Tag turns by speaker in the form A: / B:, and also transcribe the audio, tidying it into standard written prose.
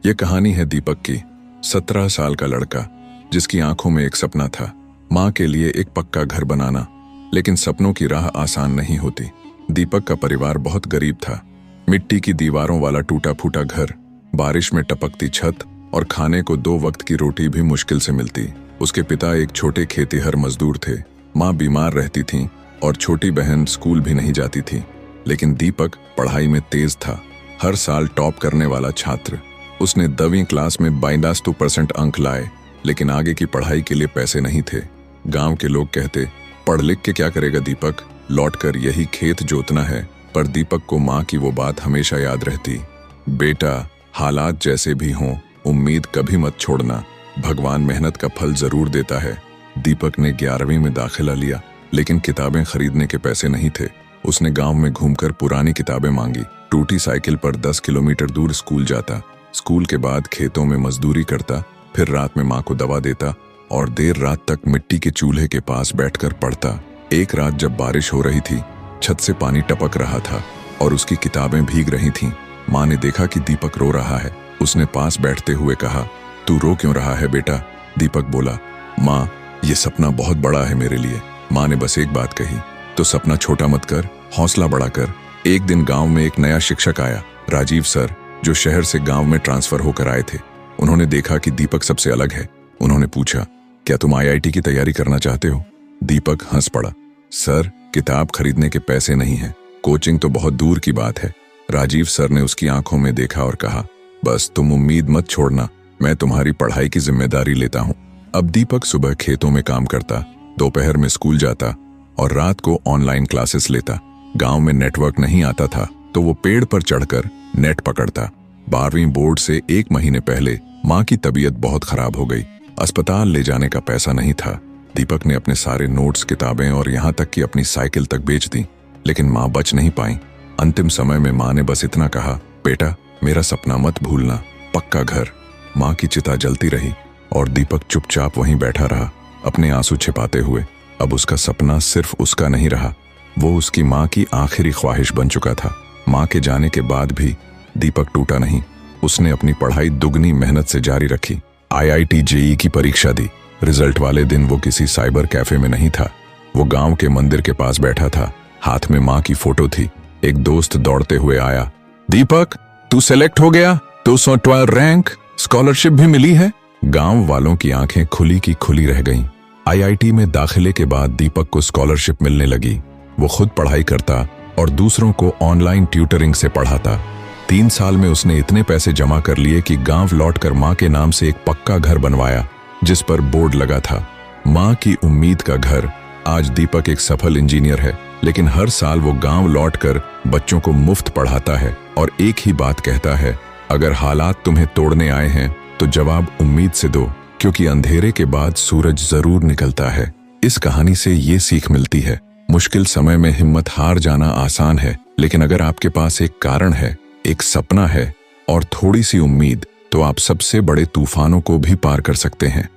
A: ये कहानी है दीपक की। 17 साल का लड़का जिसकी आंखों में एक सपना था, माँ के लिए एक पक्का घर बनाना। लेकिन सपनों की राह आसान नहीं होती। दीपक का परिवार बहुत गरीब था। मिट्टी की दीवारों वाला टूटा फूटा घर, बारिश में टपकती छत और खाने को 2 वक्त की रोटी भी मुश्किल से मिलती। उसके पिता एक छोटे खेतीहर मजदूर थे। माँ बीमार रहती थी और छोटी बहन स्कूल भी नहीं जाती थी। लेकिन दीपक पढ़ाई में तेज था, हर साल टॉप करने वाला छात्र। उसने 10वीं क्लास में 92% अंक लाए, लेकिन आगे की पढ़ाई के लिए पैसे नहीं थे। गांव के लोग कहते, पढ़ लिख के क्या करेगा दीपक, लौटकर यही खेत जोतना है। पर दीपक को माँ की वो बात हमेशा याद रहती, बेटा हालात जैसे भी हों, उम्मीद कभी मत छोड़ना, भगवान मेहनत का फल जरूर देता है। दीपक ने 11वीं में दाखिला लिया, लेकिन किताबें खरीदने के पैसे नहीं थे। उसने गांव में घूमकर पुरानी किताबें मांगी, टूटी साइकिल पर 10 किलोमीटर दूर स्कूल जाता। स्कूल के बाद खेतों में मजदूरी करता, फिर रात में माँ को दवा देता और देर रात तक मिट्टी के चूल्हे के पास बैठकर पढ़ता। एक रात जब बारिश हो रही थी, छत से पानी टपक रहा था और उसकी किताबें भीग रही थीं। माँ ने देखा कि दीपक रो रहा है। उसने पास बैठते हुए कहा, तू रो क्यों रहा है बेटा? दीपक बोला, माँ ये सपना बहुत बड़ा है मेरे लिए। माँ ने बस एक बात कही, तो सपना छोटा मत कर, हौसला बड़ा कर। एक दिन गांव में एक नया शिक्षक आया, राजीव सर, जो शहर से गांव में ट्रांसफर होकर आए थे। उन्होंने देखा कि दीपक सबसे अलग है। उन्होंने पूछा, क्या तुम IIT की तैयारी करना चाहते हो? दीपक हंस पड़ा, सर किताब खरीदने के पैसे नहीं हैं, कोचिंग तो बहुत दूर की बात है। राजीव सर ने उसकी आंखों में देखा और कहा, बस तुम उम्मीद मत छोड़ना, मैं तुम्हारी पढ़ाई की जिम्मेदारी लेता हूँ। अब दीपक सुबह खेतों में काम करता, दोपहर में स्कूल जाता और रात को ऑनलाइन क्लासेस लेता। गांव में नेटवर्क नहीं आता था, तो वो पेड़ पर चढ़कर नेट पकड़ता। 12वीं बोर्ड से 1 महीने पहले माँ की तबीयत बहुत खराब हो गई। अस्पताल ले जाने का पैसा नहीं था। दीपक ने अपने सारे नोट्स, किताबें और यहाँ तक कि अपनी साइकिल तक बेच दी, लेकिन माँ बच नहीं पाई। अंतिम समय में माँ ने बस इतना कहा, बेटा मेरा सपना मत भूलना, पक्का घर। माँ की चिता जलती रही और दीपक चुपचाप वहीं बैठा रहा, अपने आंसू छिपाते हुए। अब उसका सपना सिर्फ उसका नहीं रहा, वो उसकी माँ की आखिरी ख्वाहिश बन चुका था। माँ के जाने के बाद भी दीपक टूटा नहीं। उसने अपनी पढ़ाई दुगनी मेहनत से जारी रखी। IIT JEE की परीक्षा दी। रिजल्ट वाले दिन वो किसी साइबर कैफे में नहीं था, वो गांव के मंदिर के पास बैठा था। हाथ में माँ की फोटो थी। एक दोस्त दौड़ते हुए आया, दीपक तू सेलेक्ट हो गया, 212 रैंक, स्कॉलरशिप भी मिली है। गांव वालों की आंखें खुली की खुली रह गईं। IIT में दाखिले के बाद दीपक को स्कॉलरशिप मिलने लगी। वो खुद पढ़ाई करता और दूसरों को ऑनलाइन ट्यूटरिंग से पढ़ाता। 3 साल में उसने इतने पैसे जमा कर लिए कि गांव लौटकर माँ के नाम से एक पक्का घर बनवाया, जिस पर बोर्ड लगा था, माँ की उम्मीद का घर। आज दीपक एक सफल इंजीनियर है, लेकिन हर साल वो गांव लौटकर बच्चों को मुफ्त पढ़ाता है और एक ही बात कहता है, अगर हालात तुम्हें तोड़ने आए हैं तो जवाब उम्मीद से दो, क्योंकि अंधेरे के बाद सूरज जरूर निकलता है। इस कहानी से ये सीख मिलती है, मुश्किल समय में हिम्मत हार जाना आसान है, लेकिन अगर आपके पास एक कारण है, एक सपना है और थोड़ी सी उम्मीद, तो आप सबसे बड़े तूफानों को भी पार कर सकते हैं।